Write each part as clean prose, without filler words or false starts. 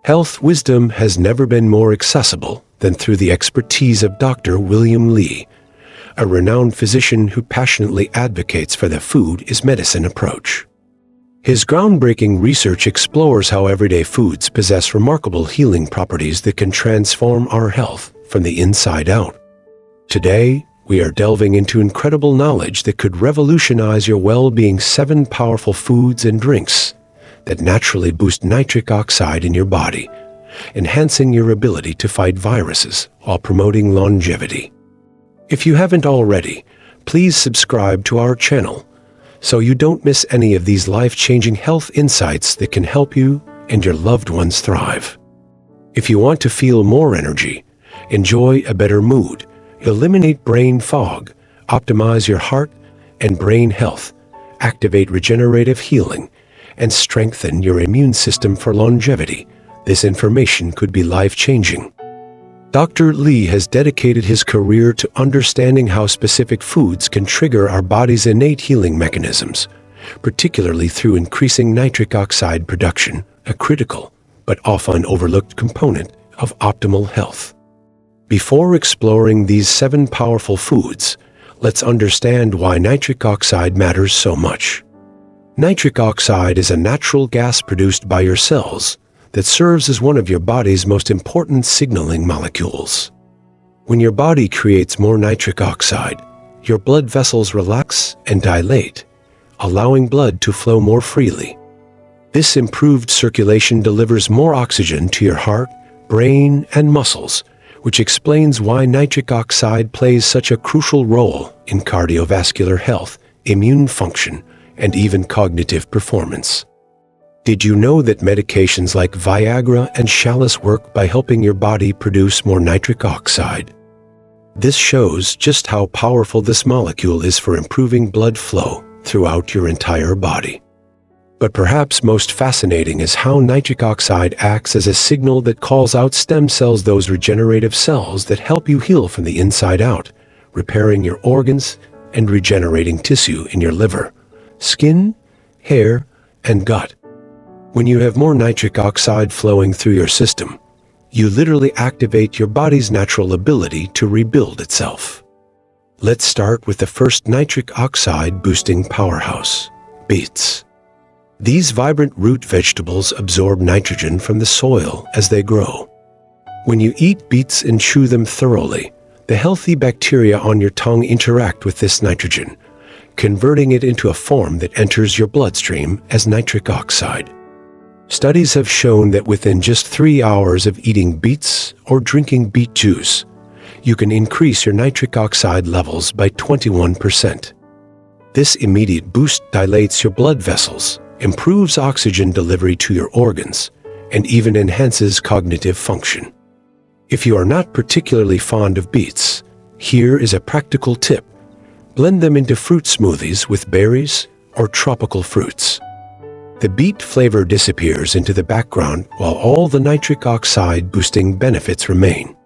Health wisdom has never been more accessible than through the expertise of Dr. William Li, a renowned physician who passionately advocates for the food is medicine approach. His groundbreaking research explores how everyday foods possess remarkable healing properties that can transform our health from the inside out. Today, we are delving into incredible knowledge that could revolutionize your well-being. 7 powerful foods and drinks that naturally boost nitric oxide in your body, enhancing your ability to fight viruses while promoting longevity. If you haven't already, please subscribe to our channel so you don't miss any of these life-changing health insights that can help you and your loved ones thrive. If you want to feel more energy, enjoy a better mood, eliminate brain fog, optimize your heart and brain health, activate regenerative healing, and strengthen your immune system for longevity, this information could be life-changing. Dr. Li has dedicated his career to understanding how specific foods can trigger our body's innate healing mechanisms, particularly through increasing nitric oxide production, a critical but often overlooked component of optimal health. Before exploring these 7 powerful foods, let's understand why nitric oxide matters so much. Nitric oxide is a natural gas produced by your cells that serves as one of your body's most important signaling molecules. When your body creates more nitric oxide, your blood vessels relax and dilate, allowing blood to flow more freely. This improved circulation delivers more oxygen to your heart, brain, and muscles, which explains why nitric oxide plays such a crucial role in cardiovascular health, immune function, and even cognitive performance. Did you know that medications like Viagra and Cialis work by helping your body produce more nitric oxide? This shows just how powerful this molecule is for improving blood flow throughout your entire body. But perhaps most fascinating is how nitric oxide acts as a signal that calls out stem cells, those regenerative cells that help you heal from the inside out, repairing your organs and regenerating tissue in your liver, skin, hair, and gut. When you have more nitric oxide flowing through your system, you literally activate your body's natural ability to rebuild itself. Let's start with the first nitric oxide boosting powerhouse, beets. These vibrant root vegetables absorb nitrogen from the soil as they grow. When you eat beets and chew them thoroughly, the healthy bacteria on your tongue interact with this nitrogen, converting it into a form that enters your bloodstream as nitric oxide. Studies have shown that within just 3 hours of eating beets or drinking beet juice, you can increase your nitric oxide levels by 21%. This immediate boost dilates your blood vessels, improves oxygen delivery to your organs, and even enhances cognitive function. If you are not particularly fond of beets, here is a practical tip. Blend them into fruit smoothies with berries or tropical fruits. The beet flavor disappears into the background while all the nitric oxide boosting benefits remain.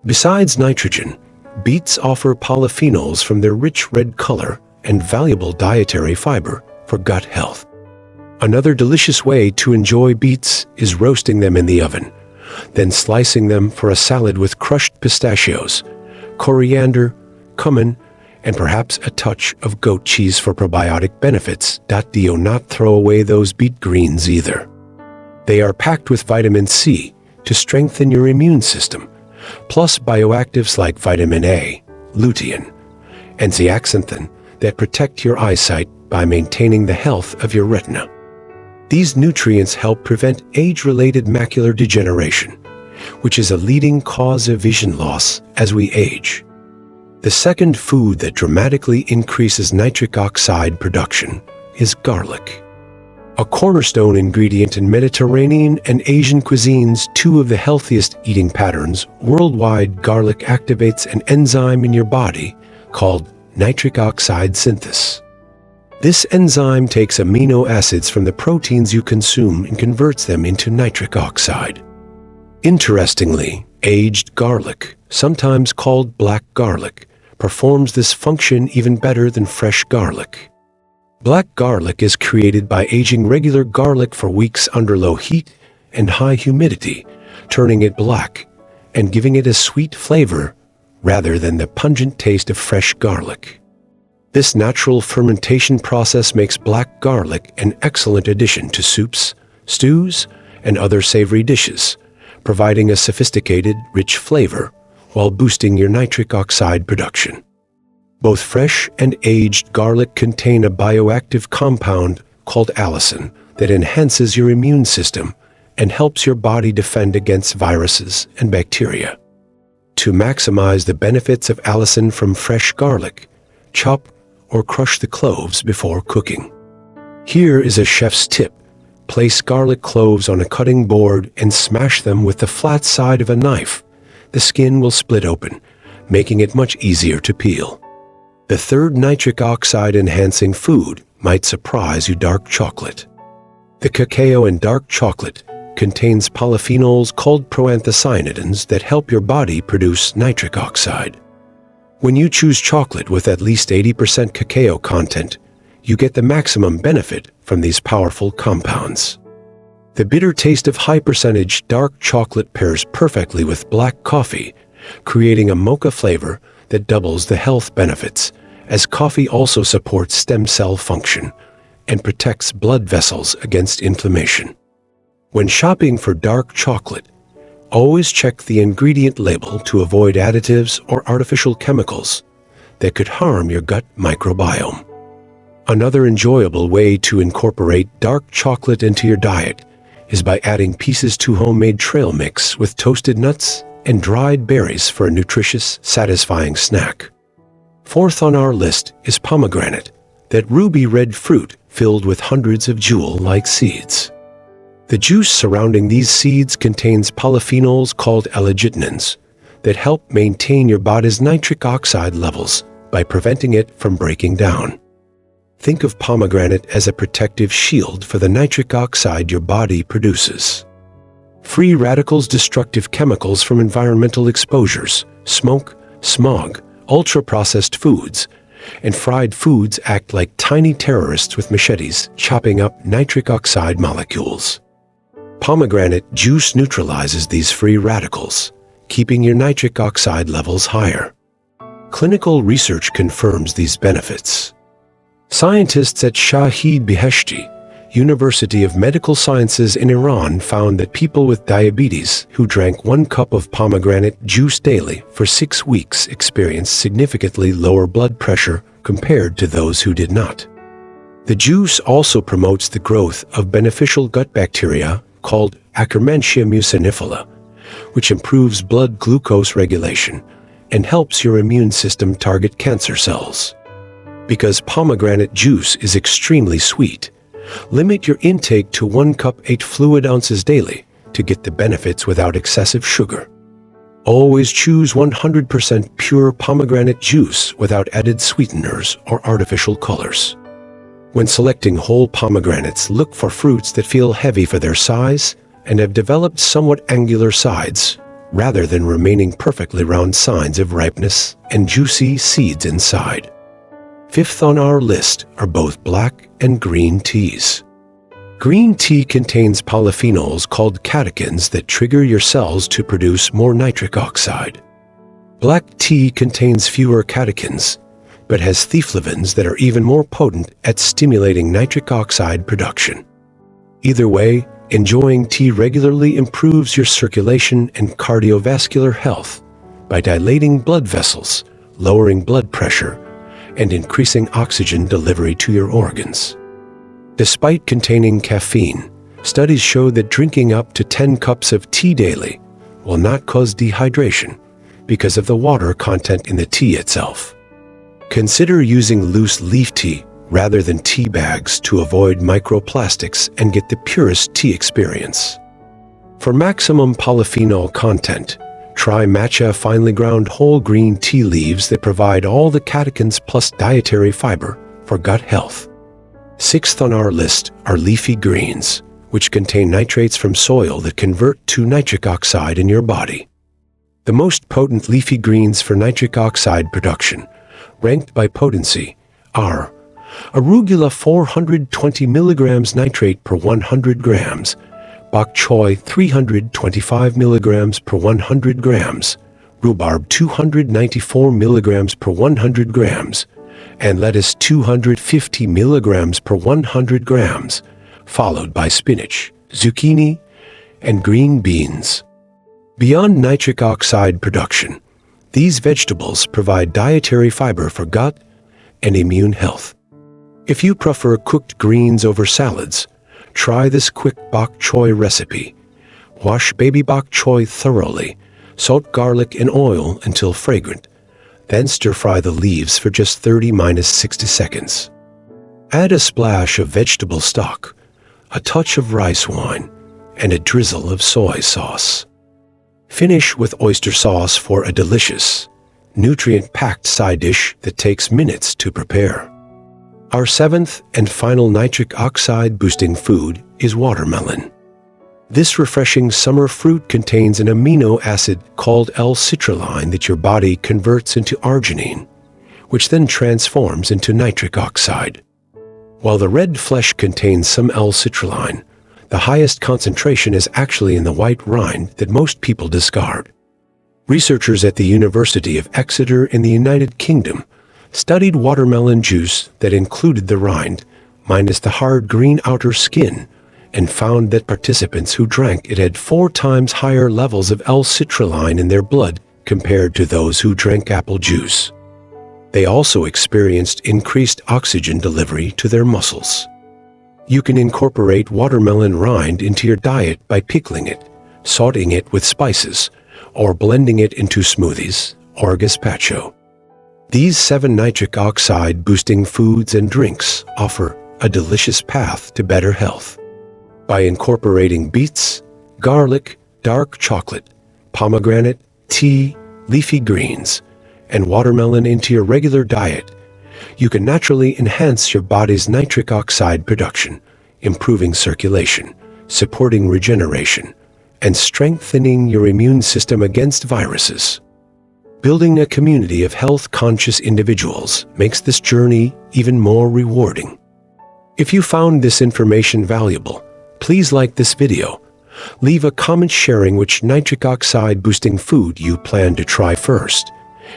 Besides nitrogen, beets offer polyphenols from their rich red color and valuable dietary fiber for gut health. Another delicious way to enjoy beets is roasting them in the oven, then slicing them for a salad with crushed pistachios, coriander, cumin, and perhaps a touch of goat cheese for probiotic benefits. Do not throw away those beet greens either. They are packed with vitamin C to strengthen your immune system, plus bioactives like vitamin A, lutein, and zeaxanthin that protect your eyesight by maintaining the health of your retina. These nutrients help prevent age-related macular degeneration, which is a leading cause of vision loss as we age. The second food that dramatically increases nitric oxide production is garlic. A cornerstone ingredient in Mediterranean and Asian cuisines, 2 of the healthiest eating patterns worldwide, garlic activates an enzyme in your body called nitric oxide synthase. This enzyme takes amino acids from the proteins you consume and converts them into nitric oxide. Interestingly, aged garlic, sometimes called black garlic, performs this function even better than fresh garlic. Black garlic is created by aging regular garlic for weeks under low heat and high humidity, turning it black and giving it a sweet flavor rather than the pungent taste of fresh garlic. This natural fermentation process makes black garlic an excellent addition to soups, stews, and other savory dishes, providing a sophisticated, rich flavor while boosting your nitric oxide production. Both fresh and aged garlic contain a bioactive compound called allicin that enhances your immune system and helps your body defend against viruses and bacteria. To maximize the benefits of allicin from fresh garlic, chop or crush the cloves before cooking. Here is a chef's tip. Place garlic cloves on a cutting board and smash them with the flat side of a knife. The skin will split open, making it much easier to peel. The third nitric oxide enhancing food might surprise you: dark chocolate. The cacao in dark chocolate contains polyphenols called proanthocyanidins that help your body produce nitric oxide. When you choose chocolate with at least 80% cacao content, you get the maximum benefit from these powerful compounds. The bitter taste of high-percentage dark chocolate pairs perfectly with black coffee, creating a mocha flavor that doubles the health benefits, as coffee also supports stem cell function and protects blood vessels against inflammation. When shopping for dark chocolate, always check the ingredient label to avoid additives or artificial chemicals that could harm your gut microbiome. Another enjoyable way to incorporate dark chocolate into your diet is by adding pieces to homemade trail mix with toasted nuts and dried berries for a nutritious, satisfying snack. Fourth on our list is pomegranate, that ruby red fruit filled with hundreds of jewel-like seeds. The juice surrounding these seeds contains polyphenols called L-argitinins that help maintain your body's nitric oxide levels by preventing it from breaking down. Think of pomegranate as a protective shield for the nitric oxide your body produces. Free radicals, destructive chemicals from environmental exposures, smoke, smog, ultra-processed foods, and fried foods act like tiny terrorists with machetes chopping up nitric oxide molecules. Pomegranate juice neutralizes these free radicals, keeping your nitric oxide levels higher. Clinical research confirms these benefits. Scientists at Shahid Beheshti, University of Medical Sciences in Iran, found that people with diabetes who drank 1 cup of pomegranate juice daily for 6 weeks experienced significantly lower blood pressure compared to those who did not. The juice also promotes the growth of beneficial gut bacteria called Akkermansia mucinifera, which improves blood glucose regulation and helps your immune system target cancer cells. Because pomegranate juice is extremely sweet, limit your intake to 1 cup 8 fluid ounces daily to get the benefits without excessive sugar. Always choose 100% pure pomegranate juice without added sweeteners or artificial colors. When selecting whole pomegranates, look for fruits that feel heavy for their size and have developed somewhat angular sides, rather than remaining perfectly round signs of ripeness and juicy seeds inside. Fifth on our list are both black and green teas. Green tea contains polyphenols called catechins that trigger your cells to produce more nitric oxide. Black tea contains fewer catechins, but has theaflavins that are even more potent at stimulating nitric oxide production. Either way, enjoying tea regularly improves your circulation and cardiovascular health by dilating blood vessels, lowering blood pressure, and increasing oxygen delivery to your organs. Despite containing caffeine, studies show that drinking up to 10 cups of tea daily will not cause dehydration because of the water content in the tea itself. Consider using loose leaf tea rather than tea bags to avoid microplastics and get the purest tea experience. For maximum polyphenol content, try matcha finely ground whole green tea leaves that provide all the catechins plus dietary fiber for gut health. Sixth on our list are leafy greens, which contain nitrates from soil that convert to nitric oxide in your body. The most potent leafy greens for nitric oxide production, ranked by potency, are arugula 420 mg nitrate per 100 grams, bok choy 325 milligrams per 100 grams, rhubarb 294 milligrams per 100 grams, and lettuce 250 milligrams per 100 grams, followed by spinach, zucchini, and green beans. Beyond nitric oxide production, these vegetables provide dietary fiber for gut and immune health. If you prefer cooked greens over salads, try this quick bok choy recipe. Wash baby bok choy thoroughly, salt garlic and oil until fragrant, then stir-fry the leaves for just 30–60 seconds. Add a splash of vegetable stock, a touch of rice wine, and a drizzle of soy sauce. Finish with oyster sauce for a delicious, nutrient-packed side dish that takes minutes to prepare. Our seventh and final nitric oxide-boosting food is watermelon. This refreshing summer fruit contains an amino acid called L-citrulline that your body converts into arginine, which then transforms into nitric oxide. While the red flesh contains some L-citrulline, the highest concentration is actually in the white rind that most people discard. Researchers at the University of Exeter in the United Kingdom studied watermelon juice that included the rind, minus the hard green outer skin, and found that participants who drank it had 4 times higher levels of L-citrulline in their blood compared to those who drank apple juice. They also experienced increased oxygen delivery to their muscles. You can incorporate watermelon rind into your diet by pickling it, sautéing it with spices, or blending it into smoothies or gazpacho. These 7 nitric oxide-boosting foods and drinks offer a delicious path to better health. By incorporating beets, garlic, dark chocolate, pomegranate, tea, leafy greens, and watermelon into your regular diet, you can naturally enhance your body's nitric oxide production, improving circulation, supporting regeneration, and strengthening your immune system against viruses. Building a community of health-conscious individuals makes this journey even more rewarding. If you found this information valuable, please like this video, leave a comment sharing which nitric oxide boosting food you plan to try first,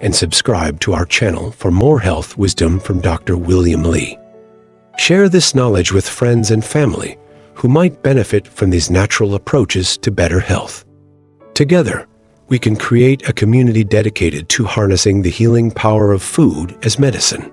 and subscribe to our channel for more health wisdom from Dr. William Li. Share this knowledge with friends and family who might benefit from these natural approaches to better health. Together, we can create a community dedicated to harnessing the healing power of food as medicine.